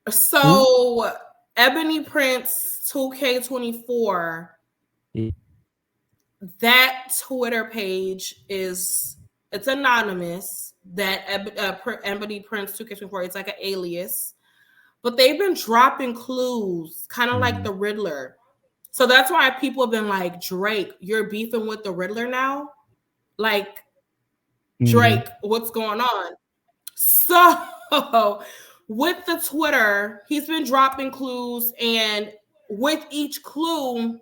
So Ebony Prince 2K24, Yeah. that Twitter page it's anonymous. That Ebony Prince 2K24, it's like an alias, but they've been dropping clues, kind of like the Riddler. So that's why people have been like, Drake, you're beefing with the Riddler now. Like, Drake, what's going on? So with the Twitter, he's been dropping clues, and with each clue,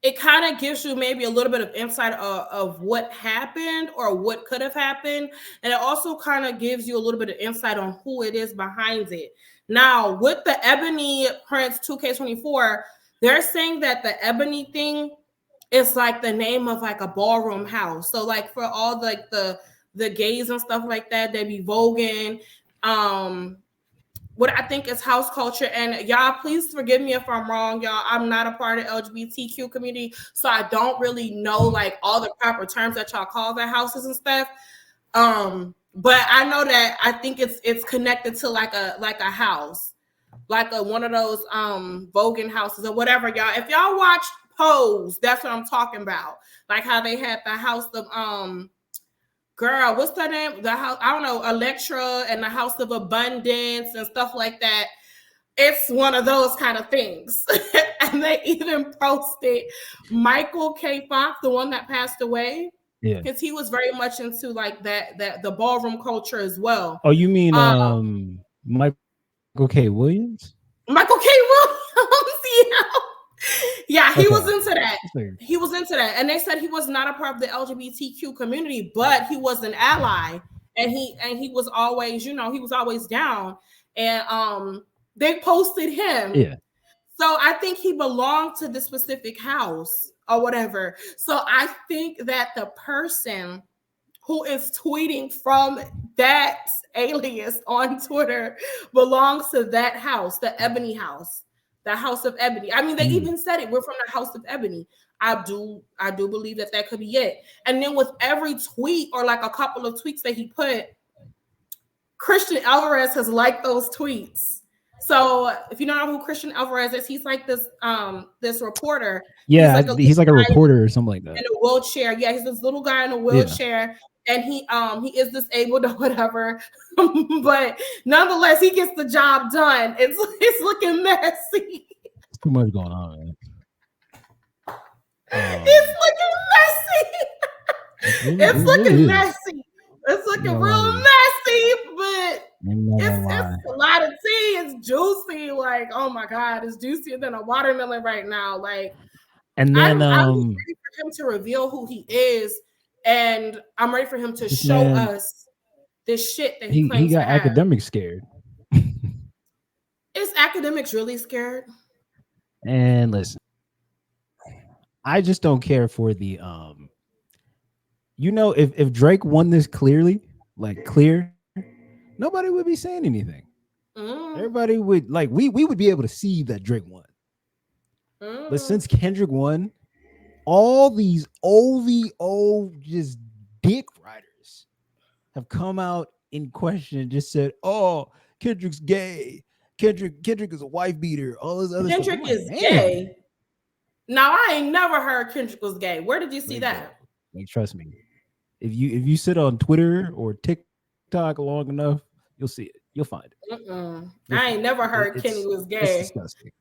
it kind of gives you maybe a little bit of insight of what happened or what could have happened. And it also kind of gives you a little bit of insight on who it is behind it. Now, with the Ebony Prince 2K24, they're saying that the Ebony thing is like the name of like a ballroom house. So like for all like the gays and stuff like that, they be voguing. What I think is house culture. And y'all, please forgive me if I'm wrong, y'all. I'm not a part of the LGBTQ community, so I don't really know like all the proper terms that y'all call their houses and stuff. But I know that I think it's connected to like a house, like one of those voguing houses or whatever, y'all. If y'all watch Pose, that's what I'm talking about. Like how they had the house of girl, what's her name? The house, I don't know, Electra and the House of Abundance and stuff like that. It's one of those kind of things. And they even posted Michael K. Fox, the one that passed away. Yeah. Because he was very much into like that the ballroom culture as well. Oh, you mean Michael K. Williams? Michael K. Williams, yeah, he was into that. He was into that. And they said he was not a part of the LGBTQ community, but he was an ally. And he was always, he was always down. And they posted him. Yeah. So I think he belonged to the specific house or whatever. So I think that the person who is tweeting from that alias on Twitter belongs to that house, the Ebony house. The House of Ebony. I mean, they even said it. We're from the House of Ebony. I do believe that could be it. And then with every tweet or like a couple of tweets that he put, Christian Alvarez has liked those tweets. So if you don't know who Christian Alvarez is, he's like this reporter. Yeah, he's like a reporter or something like that. In a wheelchair. Yeah, he's this little guy in a wheelchair. Yeah. And he is disabled or whatever. But nonetheless, he gets the job done. It's looking messy. It's too much going on, man. It's looking messy. It's looking messy. It's looking real messy, but it's a lot of tea. It's juicy. Like, oh my God, it's juicier than a watermelon right now. Like, and then I'm ready for him to reveal who he is, and I'm ready for him to show us this shit that he claims he got to have. academics scared. Is academics really scared? And listen, I just don't care for the if Drake won this clearly, like clear, nobody would be saying anything. Everybody would like we would be able to see that Drake won. But since Kendrick won, all these OVO just dick riders have come out in question and just said, "Oh, Kendrick's gay. Kendrick is a wife beater." All this other Kendrick stuff. is gay. Now I ain't never heard Kendrick was gay. Where did you see that? Like, trust me, if you sit on Twitter or TikTok long enough, you'll see it. You'll find it. I ain't never heard Kenny was gay. It's disgusting.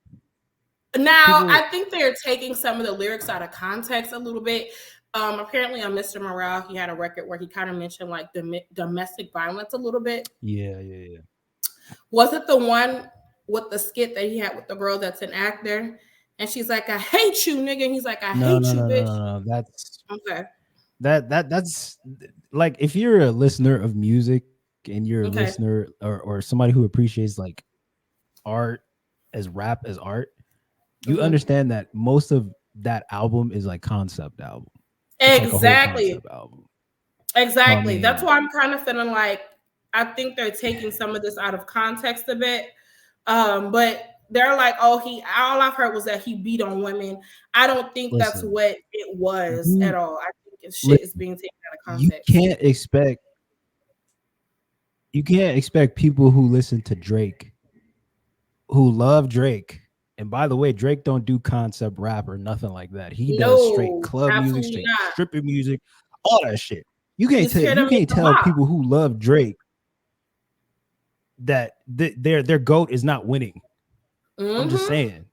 Now, I think they're taking some of the lyrics out of context a little bit. Apparently on Mr. Morale, he had a record where he kind of mentioned like domestic violence a little bit. Yeah. Was it the one with the skit that he had with the girl that's an actor? And she's like, "I hate you, nigga." And he's like, "I hate you, bitch." No. That's okay. That's like if you're a listener of music and you're a listener or somebody who appreciates like art as rap as art, you understand that most of that album is like concept album. Exactly. Like concept album. Exactly. That's why I'm kind of feeling like I think they're taking some of this out of context a bit. But they're like, all I've heard was that he beat on women. I don't think that's what it was at all. I think shit is being taken out of context. You can't expect people who listen to Drake who love Drake. And by the way, Drake don't do concept rap or nothing like that. He does straight club music, straight stripping music, all that shit. You can't tell people who love Drake that their goat is not winning. Mm-hmm. I'm just saying.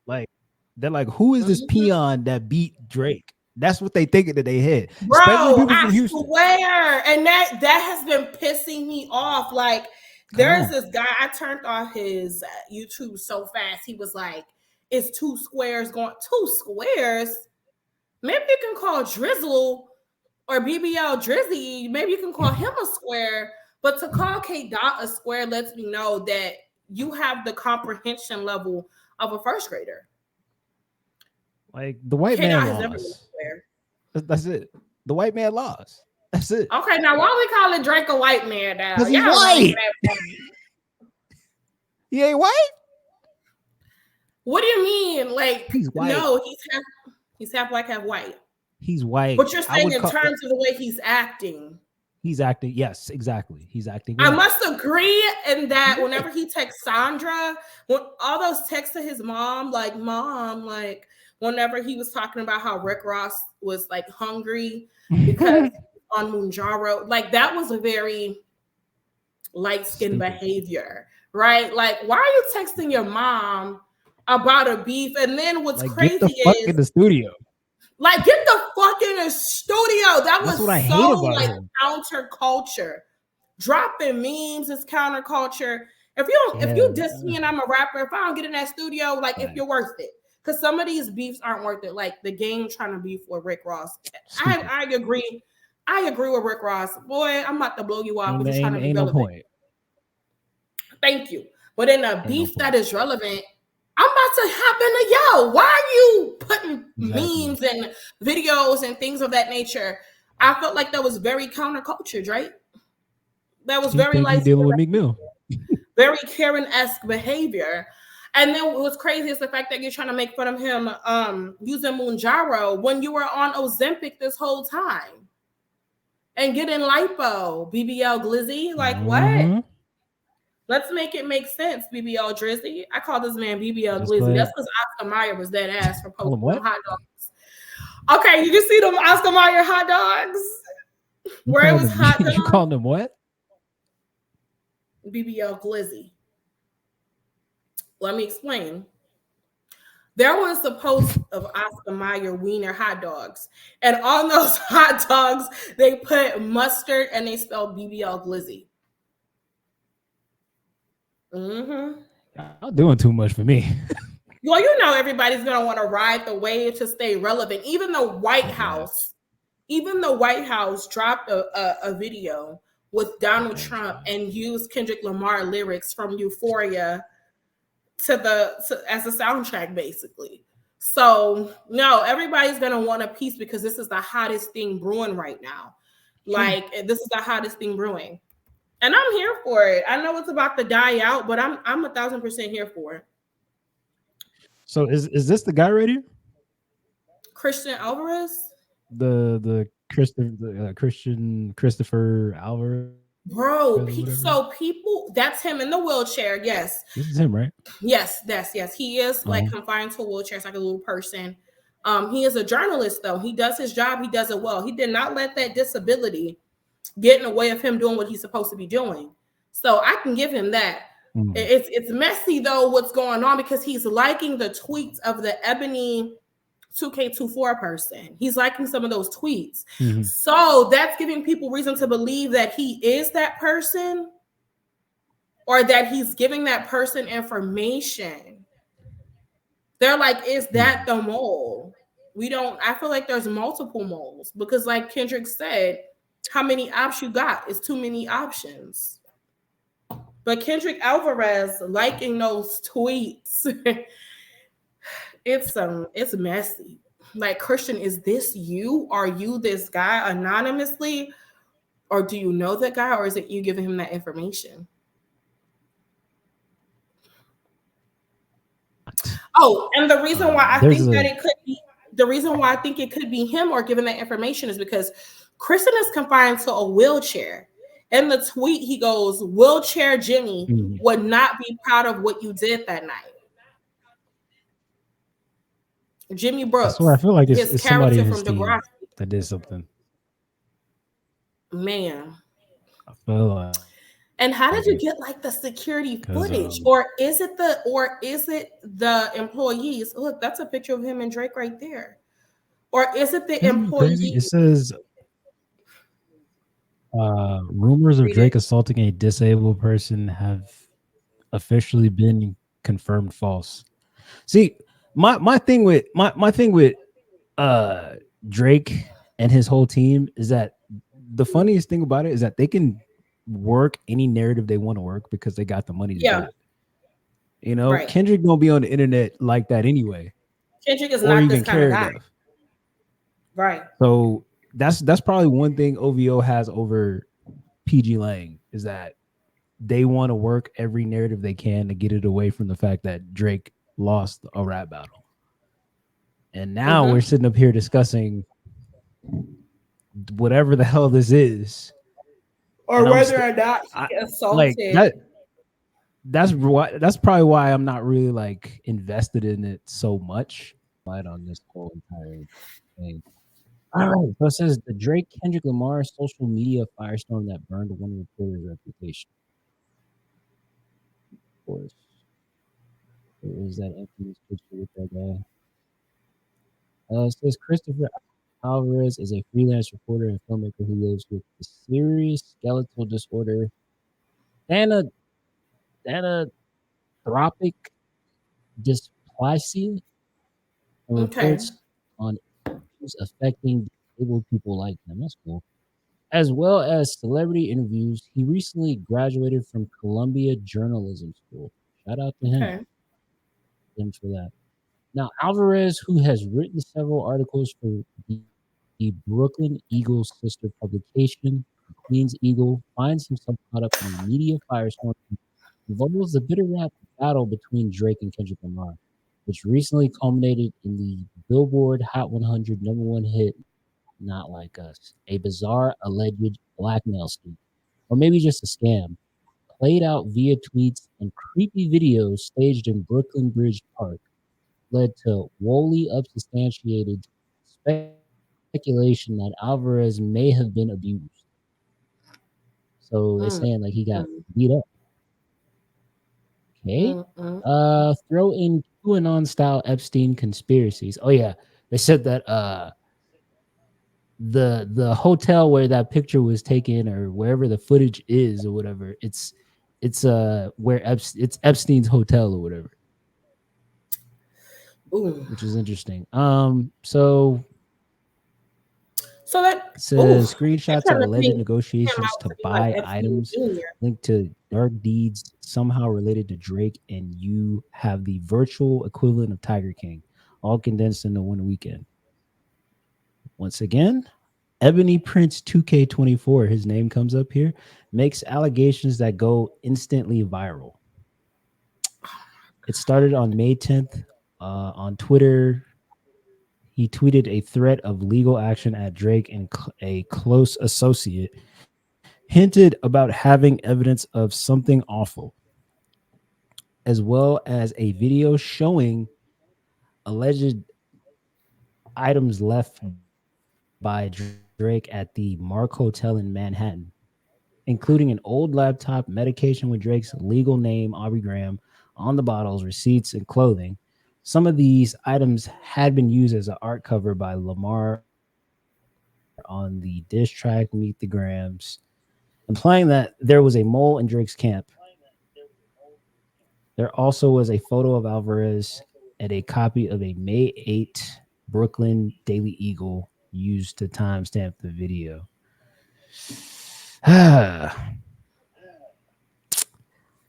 Like, they're like, who is this peon that beat Drake? That's what they think in their head. Bro, I swear. And that has been pissing me off. Like, there's this guy, I turned off his YouTube so fast. He was like, it's 2 squares going, 2 squares? Maybe you can call Drizzle or BBL Drizzy. Maybe you can call him a square. But to call K Dot a square lets me know that you have the comprehension level of a first grader. Like, the white man lost. That's it. The white man lost. That's it. Okay, now why we call it Drake a white man now? Because he's white. He ain't white? What do you mean? Like, he's white. No, he's half black, half white. He's white. But you're saying in terms of the way he's acting. He's acting, yes, exactly. He's acting. I must agree in that whenever he texts Sandra, when all those texts to his mom, like, whenever he was talking about how Rick Ross was like hungry because on Moonjaro, like that was a very light-skinned behavior, right? Like, why are you texting your mom about a beef? And then what's like, crazy get the fuck in the studio. Like, get the fuck in the studio. That's was what I so hate about like him. Counterculture. Dropping memes is counterculture. If you diss me and I'm a rapper, if I don't get in that studio, like if you're worth it. Because some of these beefs aren't worth it. Like the game trying to beef with Rick Ross. I agree. I agree with Rick Ross. Boy, I'm about to blow you off. But you're trying to be relevant. No point. Thank you. But in a beef that is relevant, I'm about to hop into why are you putting memes and videos and things of that nature? I felt like that was very counterculture, right? That was very like dealing with Meek Mill. Very Karen-esque behavior. And then what's crazy is the fact that you're trying to make fun of him using Moonjaro when you were on Ozempic this whole time. And getting lipo, BBL Glizzy. Like, what? Let's make it make sense, BBL Drizzy. I call this man BBL Glizzy. That's because Oscar Mayer was dead ass for posting hot dogs. Okay, you can see them Oscar Mayer hot dogs? Where it was hot dogs. You calling them what? BBL Glizzy. Let me explain. There was a post of Oscar Mayer Wiener hot dogs. And on those hot dogs, they put mustard and they spelled BBL Glizzy. Y'all doing too much for me. Well, you know everybody's gonna want to ride the wave to stay relevant. Even the White House dropped a video with Donald Trump and used Kendrick Lamar lyrics from Euphoria as a soundtrack, basically. So no, everybody's gonna want a piece because this is the hottest thing brewing right now. Like this is the hottest thing brewing. And I'm here for it. I know it's about to die out, but I'm 1,000% here for it. So is this the guy right here? Christian Alvarez? The Christopher Alvarez? Bro, so people, that's him in the wheelchair. Yes. This is him, right? Yes. He is like confined to a wheelchair. It's like a little person. He is a journalist, though. He does his job. He does it well. He did not let that disability get in the way of him doing what he's supposed to be doing. So I can give him that. It's messy, though, what's going on, because he's liking the tweets of the Ebony 2K24 person. He's liking some of those tweets. So that's giving people reason to believe that he is that person, or that he's giving that person information. They're like, is that the mole? I feel like there's multiple moles, because like Kendrick said, how many options you got? It's too many options. But Kendrick Alvarez liking those tweets, it's messy. Like, Christian, is this you? Are you this guy anonymously? Or do you know that guy? Or is it you giving him that information? Oh, and the reason why I think that it could be, the reason why I think it could be him or giving that information is because Kristen is confined to a wheelchair. In the tweet, he goes, "Wheelchair Jimmy Mhm. would not be proud of what you did that night." Jimmy I swear, I Brooks, feel like his it's somebody character in his from Degrassi. team that did something. Man. I feel like it And how did you get like the because security footage? Or is it the employees? Look, that's a picture of him and Drake right there. Or is it the isn't it crazy? It employee? says rumors of Read it. Drake assaulting a disabled person have officially been confirmed false. See, my thing with uh Drake and his whole team is that the funniest thing about it is that they can work any narrative they want to work because they got the money to do Yeah, it. You know, right. Kendrick don't be on the internet like that anyway, Kendrick is or not this even kind of care guy. enough. Right. So that's probably one thing OVO has over PG Lang is that they want to work every narrative they can to get it away from the fact that Drake lost a rap battle. And now we're Mm-hmm. sitting up here discussing whatever the hell this is, and Or whether or not I, he like assaulted. that. That's probably why I'm not really like invested in it so much. Light on this whole entire thing. All right, so it says the Drake Kendrick Lamar social media firestorm that burned one reporter's reputation. Of course, there is that infamous picture with that guy. It says Christopher Alvarez is a freelance reporter and filmmaker who lives with the serious skeletal disorder Thana, Thanatropic dysplasia and Okay. reports on issues affecting disabled people like him. That's cool. As well as celebrity interviews. He recently graduated from Columbia Journalism School. Shout out to Okay. him for that. Now, Alvarez, who has written several articles for the Brooklyn Eagles sister publication, Queen's Eagle, finds himself caught up in a media firestorm involves the bitter rap battle between Drake and Kendrick Lamar, which recently culminated in the Billboard Hot 100 #1 hit "Not Like Us," a bizarre alleged blackmail scheme, or maybe just a scam, played out via tweets and creepy videos staged in Brooklyn Bridge Park, led to wholly unsubstantiated speculation that Alvarez may have been abused. So they're saying like he got Mm-mm. beat up. Okay. Mm-mm. Throw in QAnon style Epstein conspiracies. Oh yeah. They said that the hotel where that picture was taken or wherever the footage is or whatever, it's where it's Epstein's hotel or whatever, Ooh. which is interesting. So So that, it ooh, says they're screenshots of trying to alleged paint him negotiations out to to be like buy Epstein items Jr. linked to dark deeds somehow related to Drake, and you have the virtual equivalent of Tiger King, all condensed into one weekend. Once again, Ebony Prince 2K24, his name comes up here, makes allegations that go instantly viral. It started on May 10th on Twitter. He tweeted a threat of legal action at Drake and a close associate hinted about having evidence of something awful, as well as a video showing alleged items left by Drake at the Mark Hotel in Manhattan, including an old laptop, medication with Drake's legal name, Aubrey Graham, on the bottles, receipts, and clothing. Some of these items had been used as an art cover by Lamar on the diss track Meet the Grams, implying that there was a mole in Drake's camp. There also was a photo of Alvarez and a copy of a May 8 Brooklyn Daily Eagle used to timestamp the video.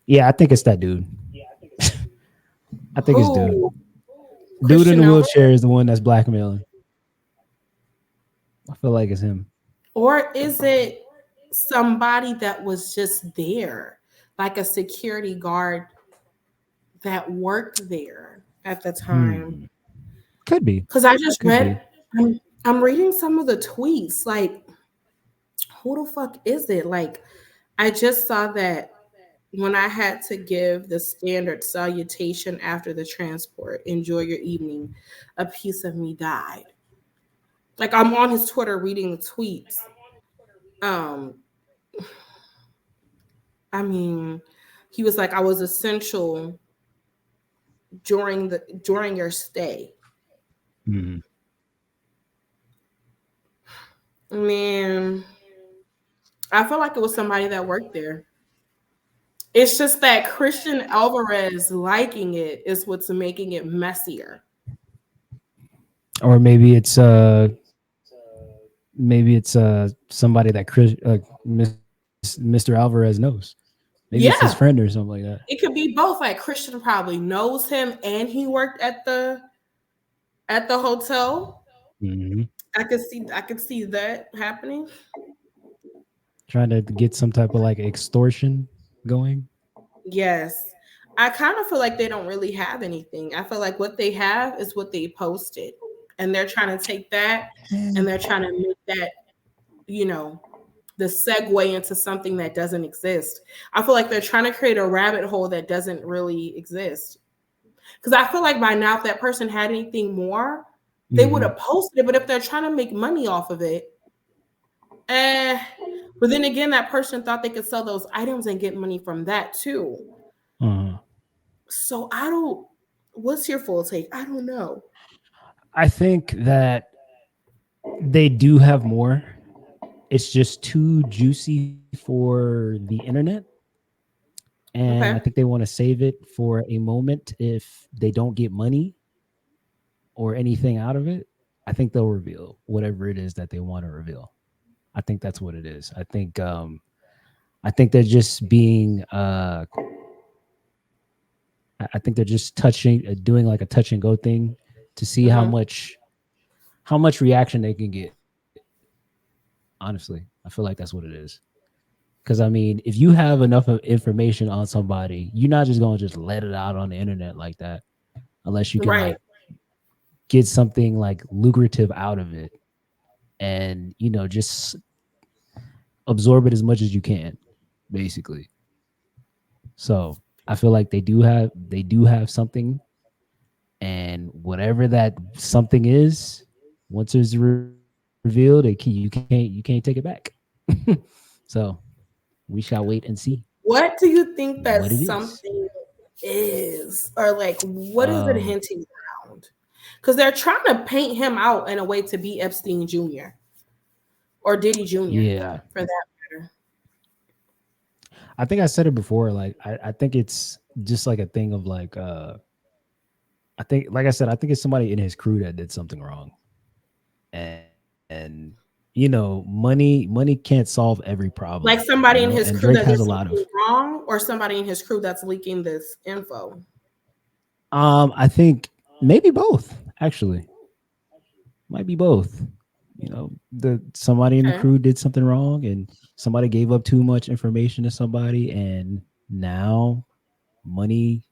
Yeah, I think it's that dude. I think it's dude. Who? Dude in Christian the Alvarez? wheelchair is the one that's blackmailing. I feel like it's him. Or is it somebody that was just there, like a security guard that worked there at the time? Hmm. Could be. Because I just Could read, be. I'm reading some of the tweets. Like, who the fuck is it? Like, I just saw that when I had to give the standard salutation after the transport, enjoy your evening, a piece of me died. Like I'm on his Twitter reading the tweets. Um, I mean, he was like, I was essential during your stay. Mm-hmm. Man, I feel like it was somebody that worked there. It's just that Christian Alvarez liking it is what's making it messier. Or maybe it's somebody that Mr. Alvarez knows. Maybe it's his Yeah, friend or something like that. it could be both. Like Christian probably knows him and he worked at the hotel. Mm-hmm. I could see that happening. Trying to get some type of like extortion going. Yes. I kind of feel like they don't really have anything. I feel like what they have is what they posted. And they're trying to take that and they're trying to make that, you know, the segue into something that doesn't exist. I feel like they're trying to create a rabbit hole that doesn't really exist. Because I feel like by now, if that person had anything more, they would Mm-hmm. have posted it. But if they're trying to make money off of it, eh. But then again, that person thought they could sell those items and get money from that too. Uh-huh. So I don't. What's your full take? I don't know. I think that they do have more. It's just too juicy for the internet. And I Okay. think they want to save it for a moment if they don't get money or anything out of it. I think they'll reveal whatever it is that they want to reveal. I think that's what it is. I think they're just being I think they're just doing like a touch and go thing to see Mm-hmm. how much reaction they can get. Honestly, I feel like that's what it is. Because I mean, if you have enough of information on somebody, you're not just gonna just let it out on the internet like that, unless you can Right. like get something like lucrative out of it, and just absorb it as much as you can, basically. So I feel like they do have something, and whatever that something is, once it's revealed, you can't take it back. So we shall wait and see What do you think what that it is. something is, or like what is it Um, hinting around? Because they're trying to paint him out in a way to be Epstein Jr. or Diddy Jr. yeah, for that matter. I think I said it before. Like I think it's just like a thing of like I think, like I said, I think it's somebody in his crew that did something wrong, and money can't solve every problem, Like somebody in and his Drake crew has that a did lot of. something wrong, or somebody in his crew that's leaking this info. I think maybe both actually, might be both. The somebody in the Okay. crew did something wrong, and somebody gave up too much information to somebody, and now money.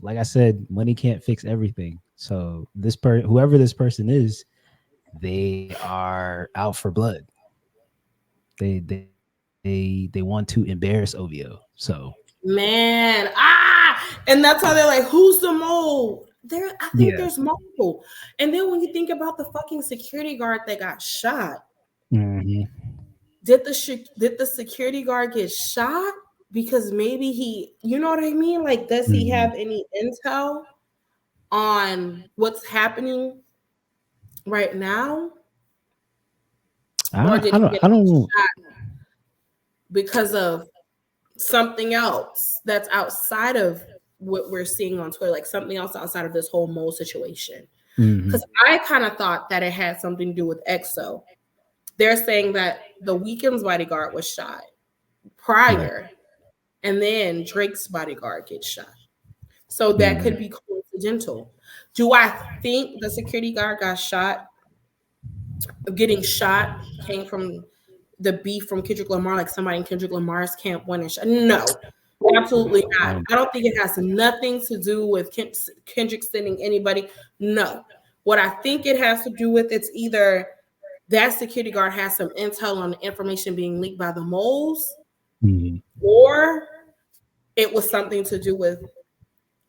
Like I said, money can't fix everything. So whoever this person is, they are out for blood. They want to embarrass OVO. So Man, and that's how they're like, "Who's the mole?" There, I think yeah. there's multiple. And then when you think about the fucking security guard that got shot, Hmm. did the security guard get shot because maybe he, you know what I mean? Like, does he Hmm. have any intel on what's happening right now, or did I he don't. get I don't. shot because of something else that's outside of what we're seeing on Twitter, like something else outside of this whole mole situation? Hmm. Because I kind of thought that it had something to do with EXO. They're saying that the Weeknd's bodyguard was shot Right. prior, and then Drake's bodyguard gets shot. So that could Hmm. be coincidental. Do I think the security guard got shot? Getting shot came from the beef from Kendrick Lamar, like somebody in Kendrick Lamar's camp went and shot. No, absolutely not. I don't think it has nothing to do with Kendrick sending anybody. No. What I think it has to do with, it's either that security guard has some intel on the information being leaked by the moles, or it was something to do with,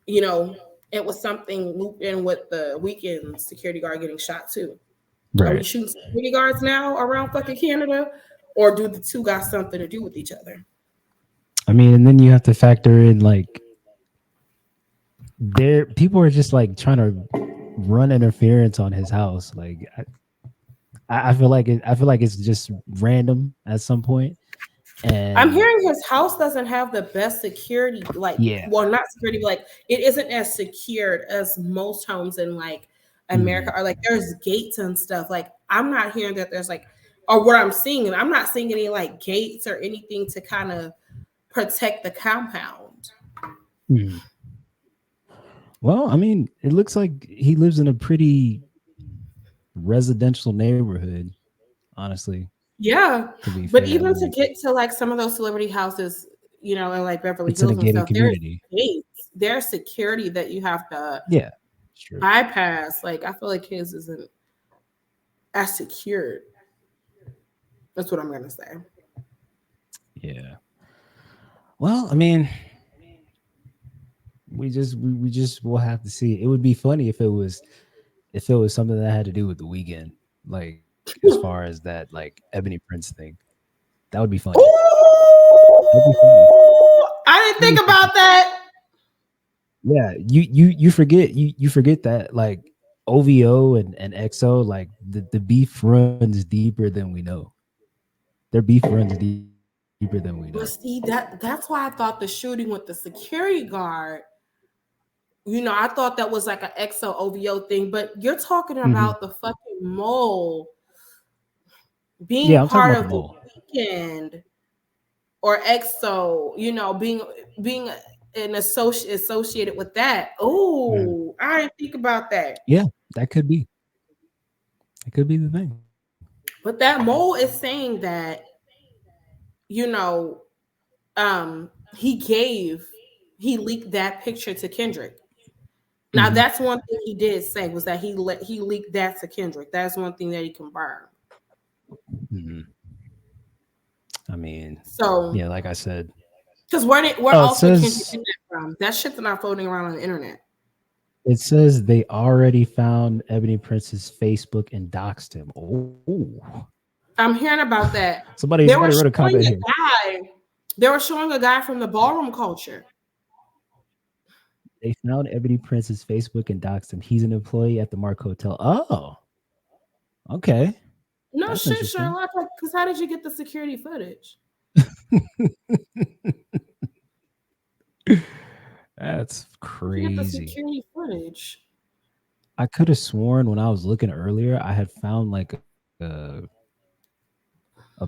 you know, it was something looped in with the weekend security guard getting shot too. Are we Right. shooting security guards now around fucking Canada, or do the two got something to do with each other? I mean, and then you have to factor in like there people are just like trying to run interference on his house. Like I feel like I feel like it's just random at some point. I'm And hearing his house doesn't have the best security, like, yeah. well, not security, but like it isn't as secured as most homes in like America Mhm. are. Like there's gates and stuff. Like I'm not hearing that there's like, or what I'm seeing, and I'm not seeing any like gates or anything to kind of protect the compound. Mhm. Well, I mean, it looks like he lives in a pretty residential neighborhood, honestly, Yeah, to be but fair. even to Like get to like some of those celebrity houses, you know, in like Beverly it's in a Hills and gated stuff, there's community. gates, there's security that you have to Yeah. Sure. bypass. Like I feel like his isn't as secured. That's what I'm gonna say. Yeah. Well, I mean, we just will have to see. It would be funny if it was something that had to do with the weekend, like as far as that like Ebony Prince thing. That would be funny. That'd be funny. Ooh, I didn't That'd think be funny. about that. Yeah, you forget that like OVO and XO like the beef runs deeper than we know. Their beef runs deeper than we know. But see, that's why I thought the shooting with the security guard, you know, I thought that was like an EXO OVO thing, but you're talking Hmm. about the fucking mole Yeah, being I'm talking part about the of the mole. weekend or EXO, you know, being an associated with that. Mhm. Oh, I didn't think about that. Yeah, that could be. That could be the thing. But that mole is saying that, you know, he he leaked that picture to Kendrick. Now Hmm. that's one thing he did say was that he leaked that to Kendrick. That's one thing that he confirmed. Hmm. I mean, So, yeah, like I said. because where Oh, it else would Kendrick says get that from? That shit's not floating around on the internet. it says they already found Ebony Prince's Facebook and doxed him. Oh, I'm hearing about that. They somebody were wrote a showing comment a here. guy. They were showing a guy from the ballroom culture. They found Ebony Prince's Facebook and doxed him. He's an employee at the Mark Hotel. Oh, okay, No that's shit, interesting. Sherlock. Because how did you get the security footage? That's How'd you get the crazy. security footage? I could have sworn when I was looking earlier, I had found like a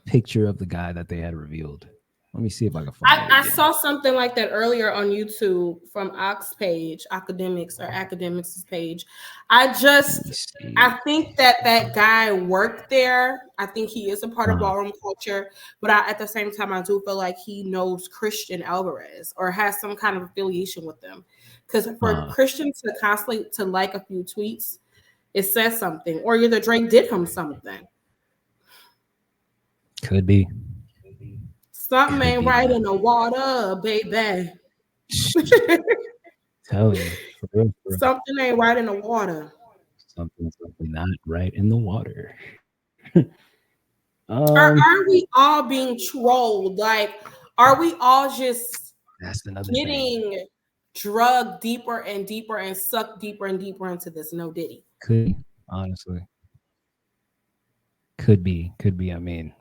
picture of the guy that they had revealed. Let me see if I can find it I again. saw something like that earlier on YouTube from Ox page, academics or academics page. I Let me just see. I think that that guy worked there. I think he is a part of Uh, ballroom culture, but at the same time, I do feel like he knows Christian Alvarez or has some kind of affiliation with them. Because for uh, Christian to constantly to like a few tweets, it says something, or either Drake did him something. could be, Something could ain't be, right man. in the water, baby. Tell you for real, for real. Something ain't right in the water. Something not right in the water. Or um, are we all being trolled? Like, are we all just that's another thing. getting drugged deeper and deeper and sucked deeper and deeper into this no diddy? Could be, honestly, could be, could be. I mean,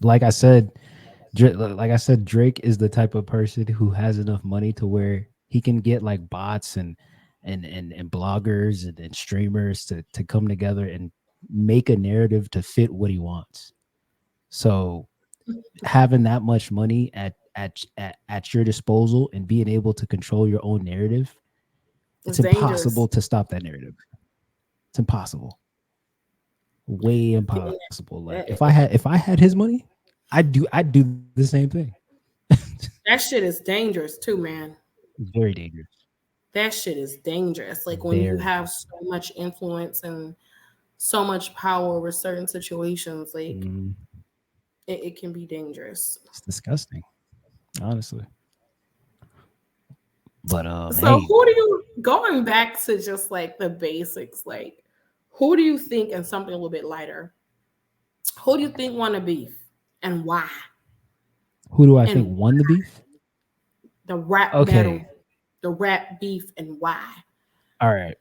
like I said, like I said, Drake is the type of person who has enough money to where he can get like bots and bloggers and streamers to come together and make a narrative to fit what he wants. So having that much money at your disposal and being able to control your own narrative, it's It's dangerous. impossible to stop that narrative. It's impossible. Way impossible. Like if I had his money, I'd do the same thing. That shit is dangerous too, man. Very dangerous. That shit is dangerous. Like when you Very. have so much influence and so much power over certain situations, like Mm, it can be dangerous. it's disgusting. honestly. But So hey, who do you going back to just like the basics, like who do you think and something a little bit lighter? Who do you think won a beef and why? who do I think And won the beef? the rap battle, Okay, the rap beef and why? all right.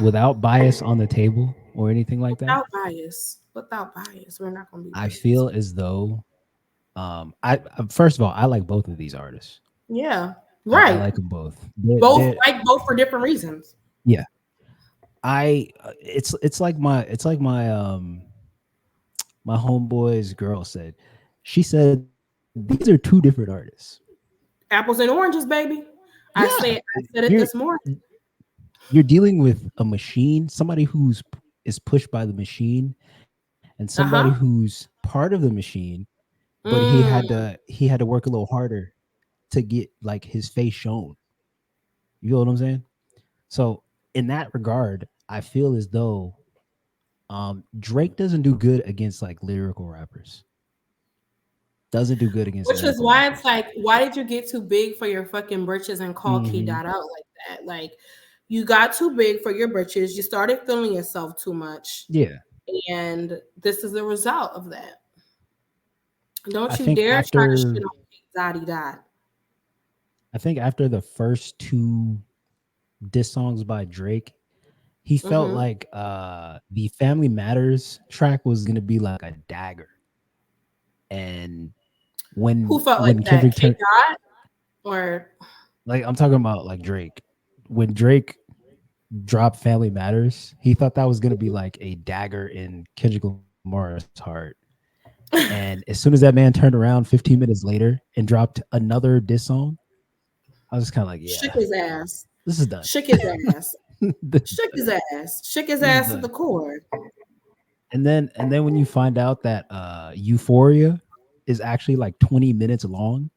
Without bias on the table or anything like that, Without bias, we're not gonna be I biased. feel as though I first of all, I like both of these artists. Yeah, I right. like them both. Both like both for different reasons. Yeah, it's like my homeboy's girl said. She said these are two different artists. Apples and oranges, baby. Yeah, I said it you're this morning. you're dealing with a machine, somebody who's is pushed by the machine, and somebody Uh huh. who's part of the machine, but Mm. he had to work a little harder to get like his face shown. You know what I'm saying? So in that regard, I feel as though Drake doesn't do good against like lyrical rappers. Doesn't do good against Which is lyrical why it's rappers. like, why did you get too big for your fucking britches and call K Hmm. Dot out like that? Like, you got too big for your britches. You started feeling yourself too much, Yeah, and this is the result of that. I Don't you think dare try to shit after on K Dotty Dot. I think after the first two diss songs by Drake, he felt Mm-hmm. like the Family Matters track was gonna be like a dagger. And Who felt like when that? Kendrick K turned, Dot or like I'm talking about like Drake, when Drake dropped Family Matters, he thought that was gonna be like a dagger in Kendrick Lamar's heart. And as soon as that man turned around 15 minutes later and dropped another diss song, I was kind of like, shook yeah, his ass, this is done. shook his ass, this is shook done. his ass, shook his This is ass to done. the core. And then when you find out that Euphoria is actually like 20 minutes long,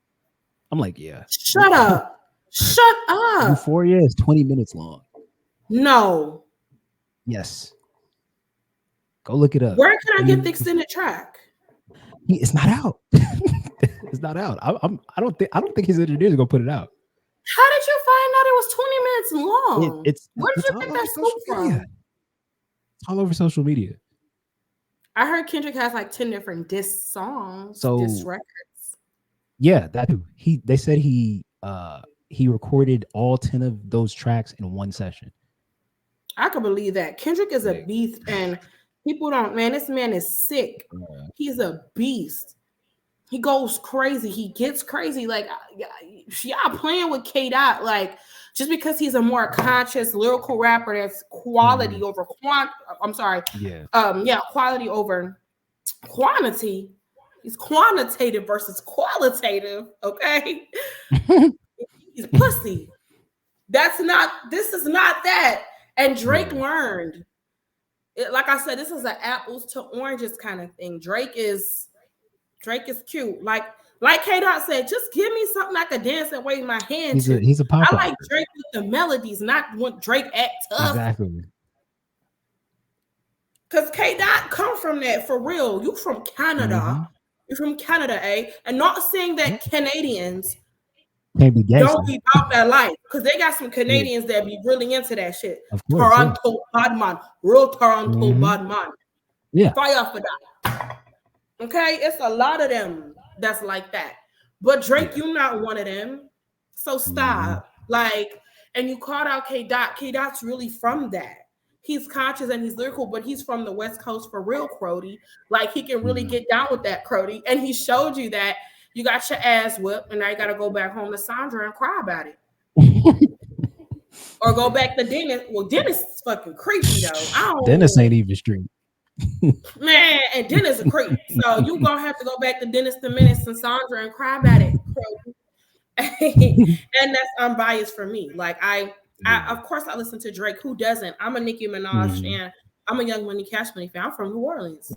I'm like, yeah. Shut up, shut up. Euphoria is 20 minutes long. No, Yes. Go look it up. where can I get the extended track? It's not out. It's not out. I don't think his engineers are gonna put it out. How did you find out it was 20 minutes long? Where did It's you all get over that scoop social media. from? It's all over social media. I heard Kendrick has like 10 different diss So records. yeah, that too. They said he recorded all 10 of those tracks in one session. I could believe that. Kendrick is a Like, beast, and people don't, man, this man is sick. He's a beast. He goes crazy. He gets crazy. Like, y'all playing with K Dot, like, just because he's a more conscious lyrical rapper that's quality over I'm sorry. yeah. Yeah, quality over quantity. He's quantitative versus qualitative. Okay. He's pussy. This is not that. And Drake Yeah. learned. Like I said, this is an apples to oranges kind of thing. Drake is cute. Like K Dot said, just give me something I could dance and wave my hand to. He's a pop I like rapper. Drake with the melodies, not when Drake act tough. Exactly. Cause K Dot come from that for real. You from Canada. Mm-hmm. You're from Canada, eh? And not saying Yeah. that Canadians Can't be don't gangster. be about that life. Because they got some Yeah. Canadians that be really into that shit. Of course. Yeah. Toronto bad man. Real Toronto Mm-hmm. bad man. Yeah. Fire for that. Okay? It's a lot of them that's like that. But Drake, Yeah. you not one of them. So Mm-hmm. stop. Like, and you called out K Dot. K Dot's really from that. He's conscious and he's lyrical, but he's from the West Coast for real, Crody. Like he can really Mm-hmm. get down with that, Crody. And he showed you that you got your ass whipped, and now you got to go back home to Sandra and cry about it, or go back to Dennis. Well, Dennis is fucking creepy though. I Dennis don't, ain't even street. man, and Dennis a creep. So you gonna have to go back to Dennis the Menace and Sandra and cry about it, Crody. And that's unbiased for me. Like I Yeah. of course I listen to Drake. Who doesn't? I'm a Nicki Minaj Mm-hmm. fan. I'm a Young Money Cash Money fan. I'm from New Orleans.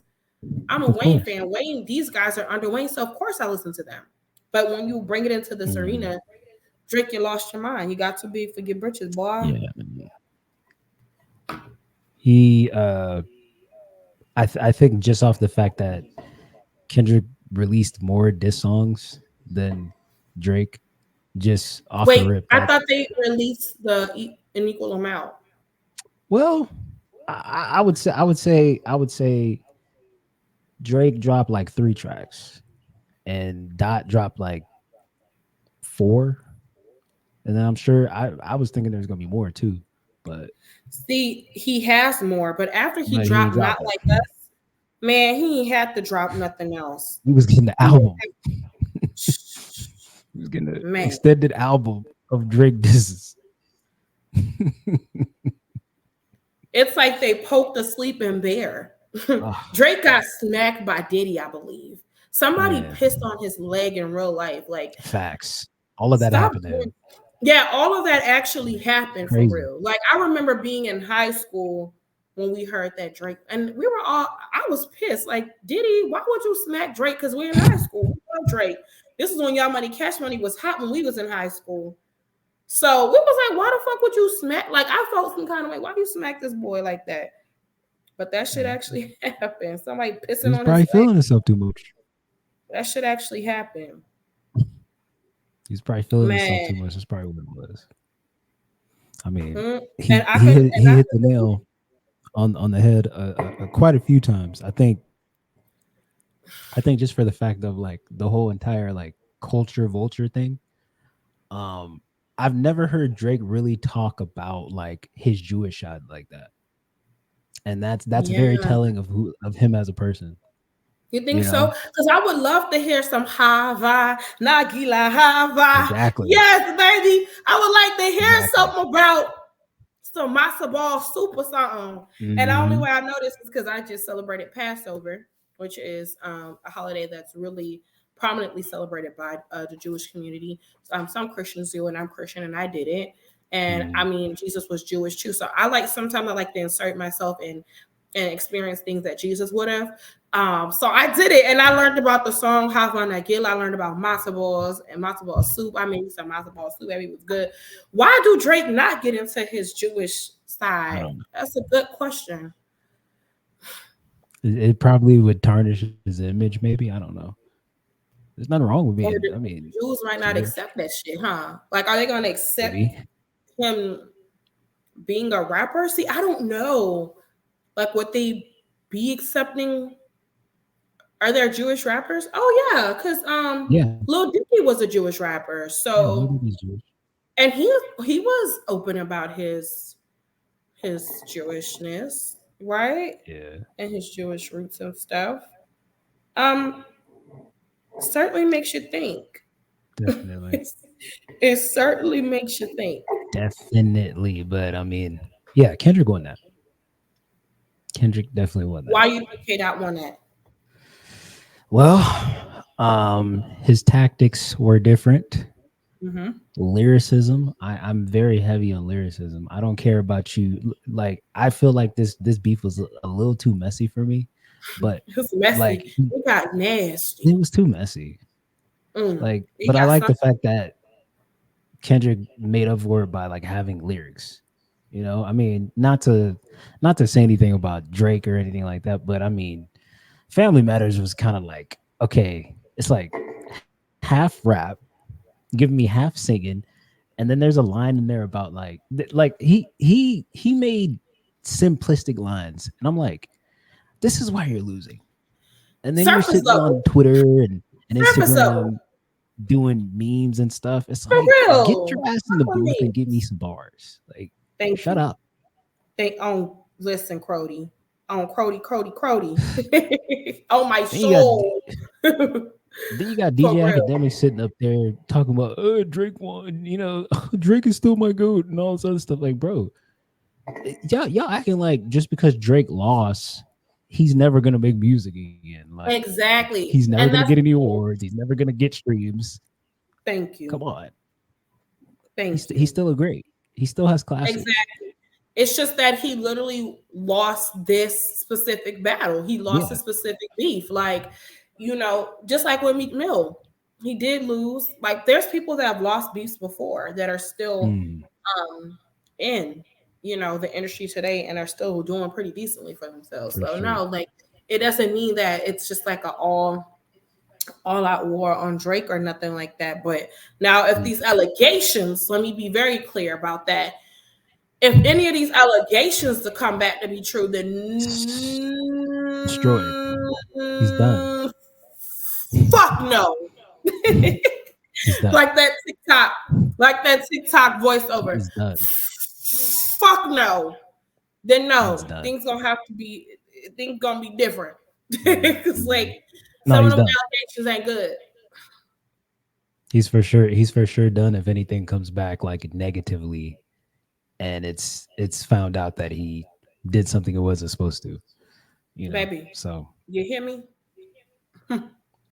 I'm a Of Wayne course. fan. Wayne, these guys are under Wayne, so of course I listen to them. But when you bring it into this Mm-hmm. arena, Drake, you lost your mind. You got to be for your britches, boy. Yeah. He I think just off the fact that Kendrick released more diss songs than Drake just off the Wait, rip. I That thought they released an equal amount. well, I would say Drake dropped like 3 tracks, and Dot dropped like 4, and then I'm sure I was thinking there's gonna be more too, but See, he has more, but after he he ain't dropped Not dropped it. Like Us, man, he ain't had to drop nothing else. He was getting the He album. was He was getting the man. extended album of Drake disses. It's like they poked a sleeping bear. Oh, Drake got smacked by Diddy, I believe. Somebody man, pissed on his leg in real life. Like, facts. All of that stop happened to doing. him. Yeah, all of that actually happened for Crazy. real. Like, I remember being in high school when we heard that Drake, and we were all, I was pissed. Like, Diddy, why would you smack Drake? Because we're in high school. We love Drake. This is when Y'all Money Cash Money was hot when we was in high school. So we was like, why the fuck would you smack? Like, I felt some kind of way. Why do you smack this boy like that? But that shit actually happened. Somebody He pissing was on his probably leg. feeling himself too much. That shit actually happened. He's probably feeling himself Man. too much. That's probably what it was. I mean, Mm. he he hit the nail on the head quite a few times. I think just for the fact of like the whole entire like culture vulture thing. Um, I've never heard Drake really talk about like his Jewish side like that, and that's very Yeah. telling of him as a person. You think You so? know Because I would love to hear some Hava, Nagila Hava. exactly, Yes, baby. I would like to hear exactly. something about some matzo ball soup or something. And the only Hmm. way I know this is because I just celebrated Passover, which is a holiday that's really prominently celebrated by the Jewish community. Some Christians do, and I'm Christian, and I did it. And I Hmm. mean, Jesus was Jewish too. So I like sometimes I like to insert myself in and experience things that Jesus would have. So I did it, and I learned about the song Hava Nagil. I learned about matzo balls and matzo ball soup. I made some matzo ball soup. Everything was good. Why do Drake not get into his Jewish I side? don't know. That's a good question. It probably would tarnish his image. Maybe I don't know. There's nothing wrong with Or being. the I mean, Jews might not Jewish. accept that shit, huh? Like, are they going to accept Maybe. him being a rapper? See, I don't know. Like, would they be accepting? Are there Jewish rappers? Oh yeah, because Yeah. Lil Dicky was a Jewish rapper. Yeah. Lil So Dicky's Jewish. and he was open about his Jewishness, right? Yeah. And his Jewish roots and stuff. Um, certainly makes you think. Definitely. It certainly makes you think. Definitely. But I mean, yeah, Kendrick won that. Kendrick definitely won that. Why you think K-Dot won that? Well, his tactics were different. Mm-hmm. Lyricism, I'm very heavy on lyricism. I don't care about you. Like, I feel like this beef was a little too messy for me, but It was messy. like It got nasty. it was too messy. Like, It but I got like the something. fact that Kendrick made up for it by like having lyrics. I mean, not to say anything about Drake or anything like that, but I mean, Family Matters was kind of like, okay, it's like half rap, giving me half singing, and then there's a line in there about like he made simplistic lines, and I'm like, this is why you're losing. And then you're Surface sitting on level. Twitter and Surface level. Instagram doing memes and stuff. It's For like, get real. your ass in the Papa booth and give me memes. some bars. Like, Thank shut you. up. Thank on listen, Crody. On Crody. On my Then you got soul. then you got For DJ real. Academic sitting up there talking about Drake won, Drake is still my goat and all this other stuff. Like, bro, y'all acting like just because Drake lost, he's never gonna make music again. Like, he's Exactly. never gonna And get that's any awards. He's never gonna get streams. thank Come you. on, Thank he's you. still a great. He still has classics. Exactly. It's just that he literally lost this specific battle. He lost a Yeah. specific beef. Like, just like with Meek Mill, he did lose. Like, there's people that have lost beefs before that are still Mm, in, the industry today and are still doing pretty decently for themselves. for So sure. no, like it doesn't mean that it's just like a all all out war on Drake or nothing like that. But now, if these allegations, let me be very clear about that. If any of these allegations to come back to be true, then destroyed. He's done. Fuck no. He's done. like that TikTok voiceover. He's done. Fuck no. Then no, He's done. things gonna be different. Cause like no, some he's of them done. allegations ain't good. He's for sure done if anything comes back like negatively and it's found out that he did something it wasn't supposed to. Baby. So you hear me?